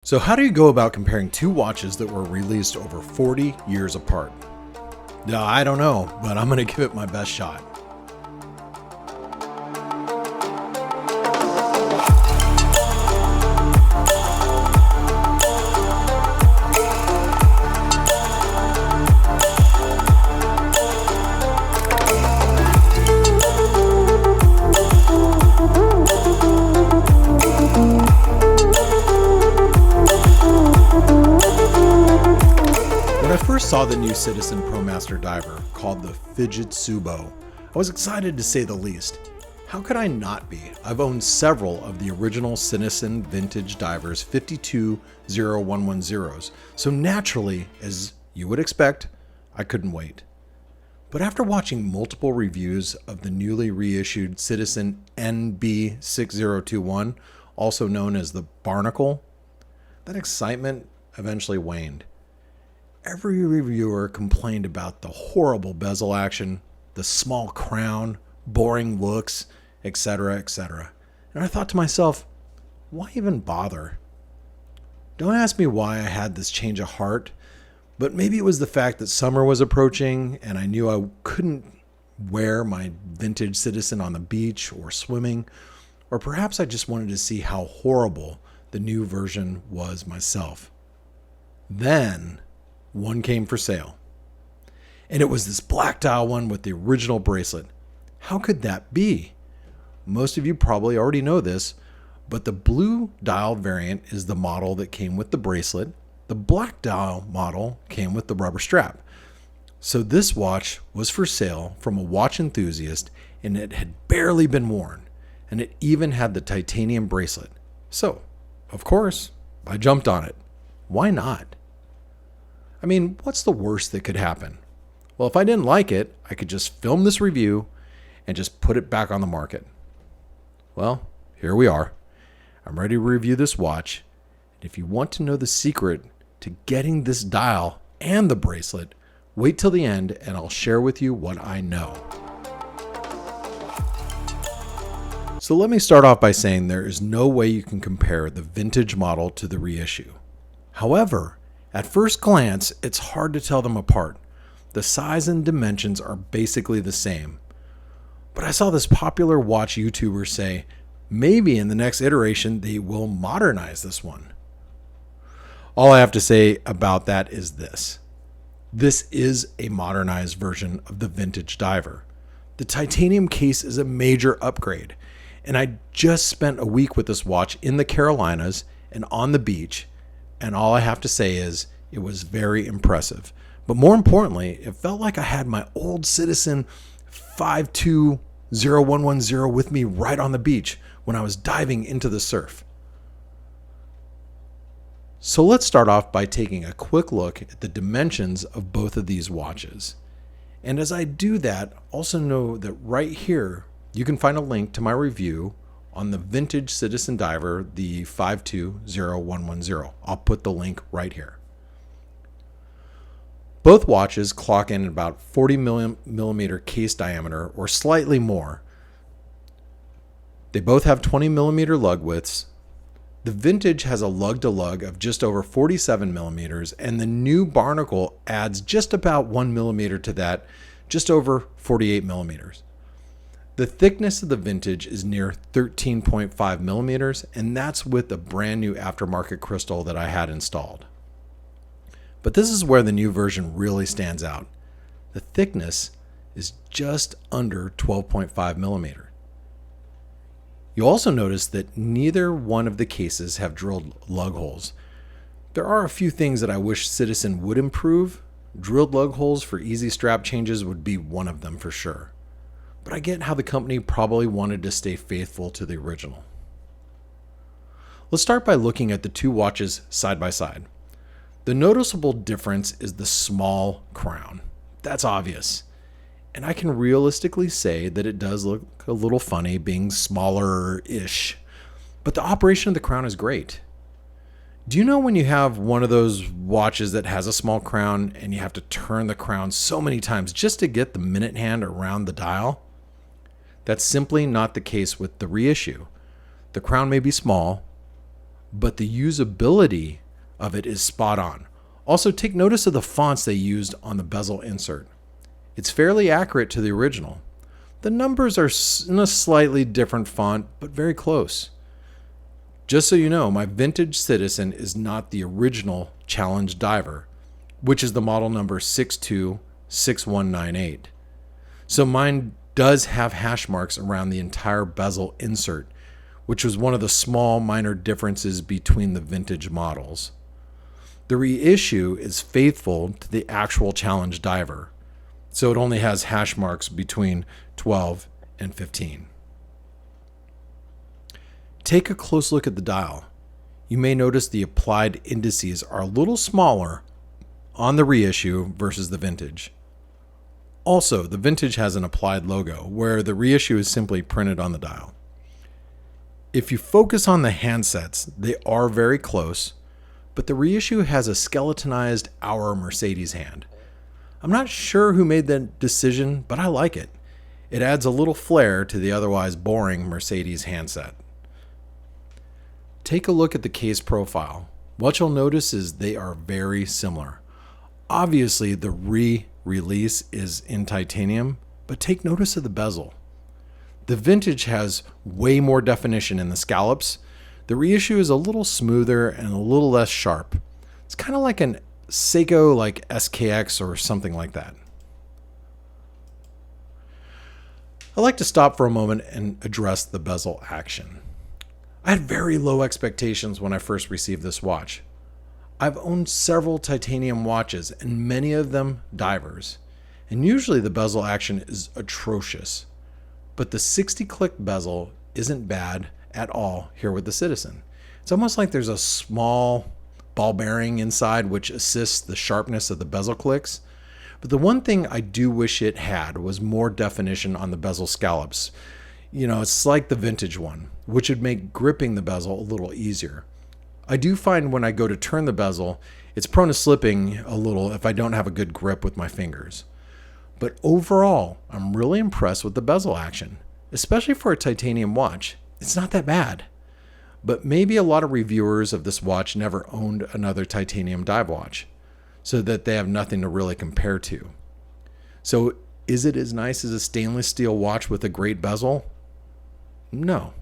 So how do you go about comparing two watches that were released over 40 years apart? I don't know, but I'm going to give it my best shot. When I first saw the new Citizen ProMaster diver called the Fujitsubo, I was excited to say the least. How could I not be? I've owned several of the original Citizen vintage divers 520-110s, so naturally, as you would expect, I couldn't wait. But after watching multiple reviews of the newly reissued Citizen NB6021, also known as the Barnacle, that excitement eventually waned. Every reviewer complained about the horrible bezel action, the small crown, boring looks, etc., etc. And I thought to myself, why even bother? Don't ask me why I had this change of heart, but maybe it was the fact that summer was approaching and I knew I couldn't wear my vintage Citizen on the beach or swimming, or perhaps I just wanted to see how horrible the new version was myself. Then one came for sale. And it was this black dial one with the original bracelet. How could that be? Most of you probably already know this, but the blue dial variant is the model that came with the bracelet. The black dial model came with the rubber strap. So this watch was for sale from a watch enthusiast, and it had barely been worn. And it even had the titanium bracelet. So, of course, I jumped on it. Why not? I mean, what's the worst that could happen? Well, if I didn't like it, I could just film this review and just put it back on the market. Well, here we are. I'm ready to review this watch. And if you want to know the secret to getting this dial and the bracelet, wait till the end and I'll share with you what I know. So let me start off by saying there is no way you can compare the vintage model to the reissue. However, at first glance, it's hard to tell them apart. The size and dimensions are basically the same. But I saw this popular watch YouTuber say, maybe in the next iteration they will modernize this one. All I have to say about that is this. This is a modernized version of the vintage diver. The titanium case is a major upgrade, and I just spent a week with this watch in the Carolinas and on the beach. And all I have to say is it was very impressive. But more importantly, it felt like I had my old Citizen 520-110 with me right on the beach when I was diving into the surf. So let's start off by taking a quick look at the dimensions of both of these watches. And as I do that, also know that right here, you can find a link to my review on the vintage Citizen diver, the 520-110. I'll put the link right here. Both watches clock in about 40 millimeter case diameter or slightly more. They both have 20 millimeter lug widths. The vintage has a lug to lug of just over 47 millimeters, and the new Barnacle adds just about 1 millimeter to that, just over 48 millimeters. The thickness of the vintage is near 13.5 millimeters, and that's with a brand new aftermarket crystal that I had installed. But this is where the new version really stands out. The thickness is just under 12.5 millimeter. You'll also notice that neither one of the cases have drilled lug holes. There are a few things that I wish Citizen would improve. Drilled lug holes for easy strap changes would be one of them for sure. But I get how the company probably wanted to stay faithful to the original. Let's start by looking at the two watches side by side. The noticeable difference is the small crown. That's obvious. And I can realistically say that it does look a little funny being smaller-ish. But the operation of the crown is great. Do you know when you have one of those watches that has a small crown and you have to turn the crown so many times just to get the minute hand around the dial? That's simply not the case with the reissue. The crown may be small, but the usability of it is spot on. Also, take notice of the fonts they used on the bezel insert. It's fairly accurate to the original. The numbers are in a slightly different font, but very close. Just so you know, my vintage Citizen is not the original Challenge Diver, which is the model number 626198. So mine does have hash marks around the entire bezel insert, which was one of the small minor differences between the vintage models. The reissue is faithful to the actual Challenge Diver, so it only has hash marks between 12 and 15. Take a close look at the dial. You may notice the applied indices are a little smaller on the reissue versus the vintage. Also, the vintage has an applied logo, where the reissue is simply printed on the dial. If you focus on the handsets, they are very close, but the reissue has a skeletonized Our Mercedes hand. I'm not sure who made that decision, but I like it. It adds a little flair to the otherwise boring Mercedes handset. Take a look at the case profile. What you'll notice is they are very similar. Obviously, the re-release is in titanium, but take notice of the bezel. The vintage has way more definition in the scallops. The reissue is a little smoother and a little less sharp. It's kind of like an Seiko like SKX or something like that. I'd like to stop for a moment and address the bezel action. I had very low expectations when I first received this watch. I've owned several titanium watches and many of them divers, and usually the bezel action is atrocious. But the 60-click bezel isn't bad at all here with the Citizen. It's almost like there's a small ball bearing inside which assists the sharpness of the bezel clicks. But the one thing I do wish it had was more definition on the bezel scallops. You know, it's like the vintage one, which would make gripping the bezel a little easier. I do find when I go to turn the bezel, it's prone to slipping a little if I don't have a good grip with my fingers. But overall, I'm really impressed with the bezel action, especially for a titanium watch. It's not that bad. But maybe a lot of reviewers of this watch never owned another titanium dive watch, so that they have nothing to really compare to. So is it as nice as a stainless steel watch with a great bezel? No.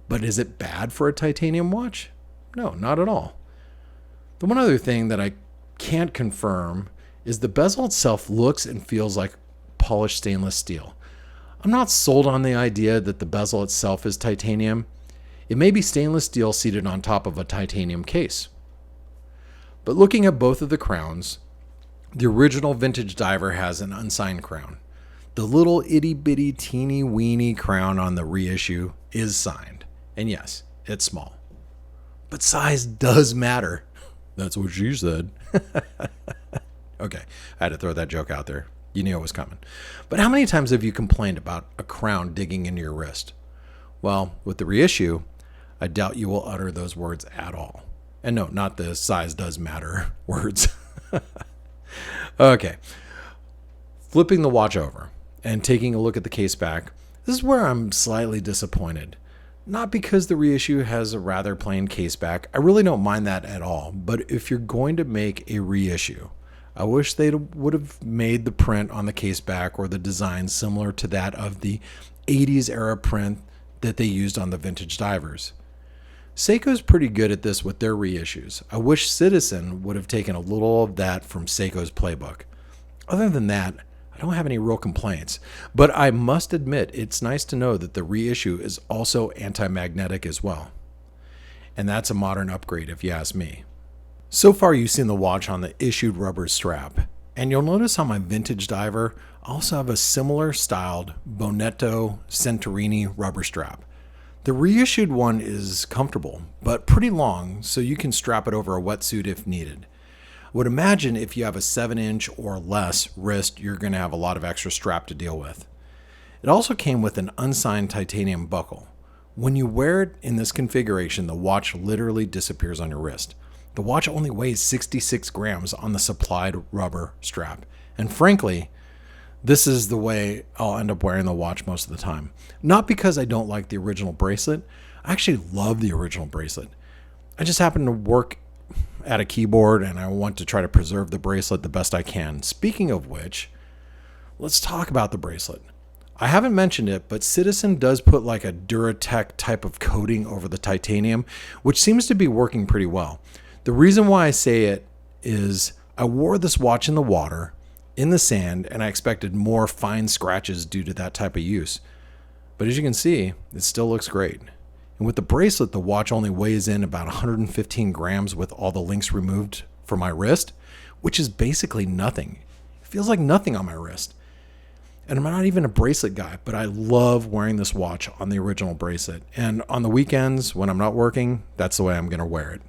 But is it bad for a titanium watch? No, not at all. The one other thing that I can't confirm is the bezel itself looks and feels like polished stainless steel. I'm not sold on the idea that the bezel itself is titanium. It may be stainless steel seated on top of a titanium case. But looking at both of the crowns, the original vintage diver has an unsigned crown. The little itty bitty teeny weeny crown on the reissue is signed. And yes, it's small. But size does matter. That's what she said. Okay, I had to throw that joke out there. You knew it was coming. But how many times have you complained about a crown digging into your wrist? Well, with the reissue, I doubt you will utter those words at all. And no, not the size does matter words. Okay, flipping the watch over and taking a look at the Caseback, this is where I'm slightly disappointed. Not because the reissue has a rather plain Caseback. I really don't mind that at all. But if you're going to make a reissue, I wish they would have made the print on the Caseback or the design similar to that of the 80s era print that they used on the vintage divers. Seiko's pretty good at this with their reissues. I wish Citizen would have taken a little of that from Seiko's playbook. Other than that, I don't have any real complaints. But I must admit, it's nice to know that the reissue is also anti-magnetic as well. And that's a modern upgrade if you ask me. So far you've seen the watch on the issued rubber strap. And you'll notice on my vintage diver, I also have a similar styled Bonetto Centurini rubber strap. The reissued one is comfortable, but pretty long, so you can strap it over a wetsuit if needed. I would imagine if you have a 7-inch or less wrist, you're going to have a lot of extra strap to deal with. It also came with an unsigned titanium buckle. When you wear it in this configuration, the watch literally disappears on your wrist. The watch only weighs 66 grams on the supplied rubber strap, and frankly, this is the way I'll end up wearing the watch most of the time. Not because I don't like the original bracelet. I actually love the original bracelet. I just happen to work at a keyboard and I want to try to preserve the bracelet the best I can. Speaking of which, let's talk about the bracelet. I haven't mentioned it, but Citizen does put like a Duratec type of coating over the titanium, which seems to be working pretty well. The reason why I say it is I wore this watch in the water, in the sand, and I expected more fine scratches due to that type of use. But as you can see, it still looks great. And with the bracelet, the watch only weighs in about 115 grams with all the links removed from my wrist, which is basically nothing. It feels like nothing on my wrist. And I'm not even a bracelet guy, but I love wearing this watch on the original bracelet. And on the weekends, when I'm not working, that's the way I'm going to wear it.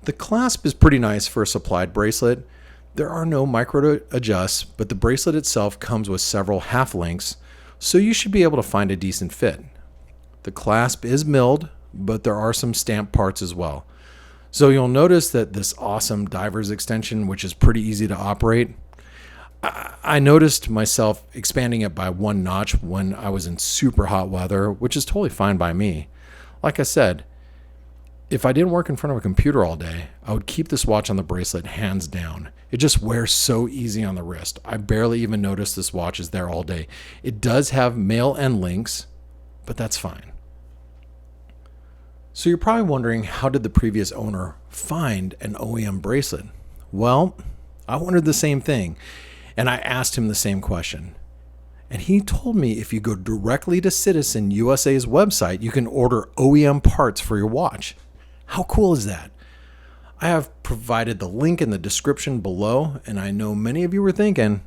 The clasp is pretty nice for a supplied bracelet. There are no micro adjusts, but the bracelet itself comes with several half links, so you should be able to find a decent fit. The clasp is milled, but there are some stamped parts as well. So you'll notice that this awesome diver's extension, which is pretty easy to operate, I noticed myself expanding it by 1 notch when I was in super hot weather, which is totally fine by me. Like I said, if I didn't work in front of a computer all day, I would keep this watch on the bracelet hands down. It just wears so easy on the wrist. I barely even notice this watch is there all day. It does have male end links, but that's fine. So you're probably wondering, how did the previous owner find an OEM bracelet? Well, I wondered the same thing. And I asked him the same question. And he told me if you go directly to Citizen USA's website, you can order OEM parts for your watch. How cool is that? I have provided the link in the description below, and I know many of you were thinking,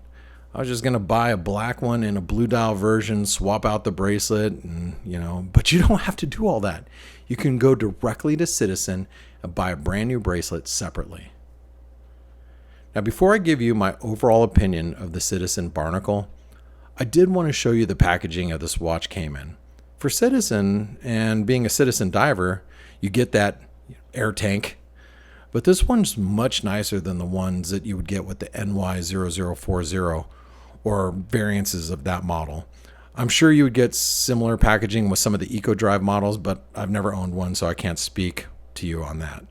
I was just going to buy a black one and a blue dial version, swap out the bracelet, and but you don't have to do all that. You can go directly to Citizen and buy a brand new bracelet separately. Now, before I give you my overall opinion of the Citizen Barnacle, I did want to show you the packaging of this watch came in. For Citizen, and being a Citizen diver, you get that air tank, but this one's much nicer than the ones that you would get with the NY0040 or variances of that model. I'm sure you would get similar packaging with some of the EcoDrive models, but I've never owned one, so I can't speak to you on that.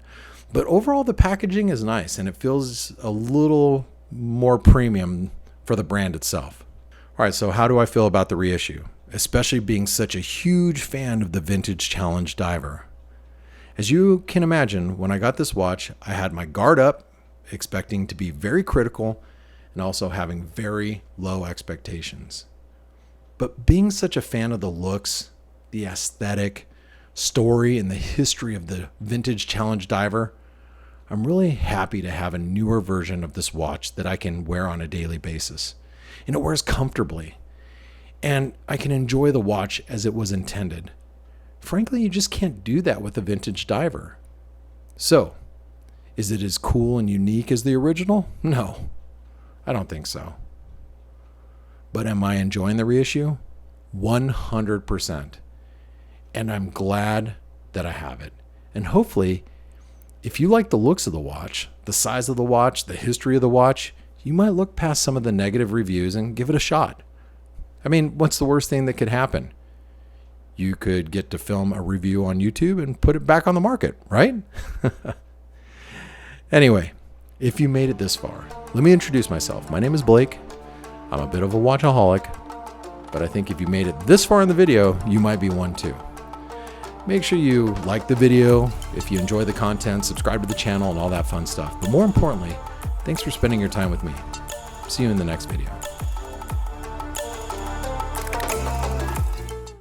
But overall, the packaging is nice, and it feels a little more premium for the brand itself. All right, so how do I feel about the reissue, especially being such a huge fan of the Vintage Challenge diver? As you can imagine, when I got this watch, I had my guard up, expecting to be very critical and also having very low expectations. But being such a fan of the looks, the aesthetic, story, and the history of the Vintage Challenge diver, I'm really happy to have a newer version of this watch that I can wear on a daily basis. And it wears comfortably. And I can enjoy the watch as it was intended. Frankly, you just can't do that with a vintage diver. So, is it as cool and unique as the original? No, I don't think so. But am I enjoying the reissue? 100%. And I'm glad that I have it. And hopefully, if you like the looks of the watch, the size of the watch, the history of the watch, you might look past some of the negative reviews and give it a shot. I mean, what's the worst thing that could happen? You could get to film a review on YouTube and put it back on the market, right? Anyway, if you made it this far, let me introduce myself. My name is Blake. I'm a bit of a watchaholic, but I think if you made it this far in the video, you might be one too. Make sure you like the video. If you enjoy the content, subscribe to the channel and all that fun stuff. But more importantly, thanks for spending your time with me. See you in the next video.